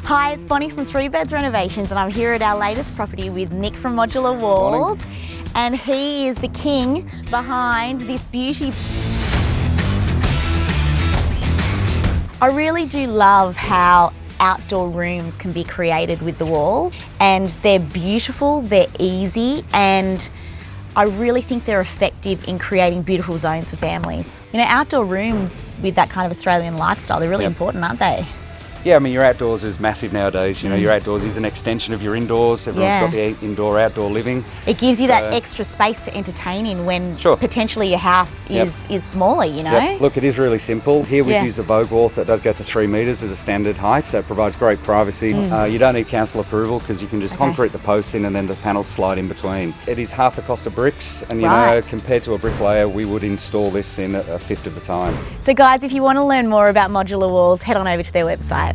Hi, it's Bonnie from Three Birds Renovations, and I'm here at our latest property with Nick from Modular Walls. And he is the king behind this beauty. I really do love how outdoor rooms can be created with the walls, and they're beautiful, they're easy, and I really think they're effective in creating beautiful zones for families. You know, outdoor rooms with that kind of Australian lifestyle, they're really important, aren't they? Yeah, I mean, your outdoors is massive nowadays. You know, your outdoors is an extension of your indoors. Everyone's got the indoor-outdoor living. It gives you that extra space to entertain in when potentially your house is smaller, you know? Look, it is really simple. Here we've used a VogueWall, so it does go to 3 metres as a standard height, so it provides great privacy. You don't need council approval because you can just concrete the posts in and then the panels slide in between. It is half the cost of bricks, and you know, compared to a bricklayer, we would install this in a fifth of the time. So guys, if you want to learn more about modular walls, head on over to their website.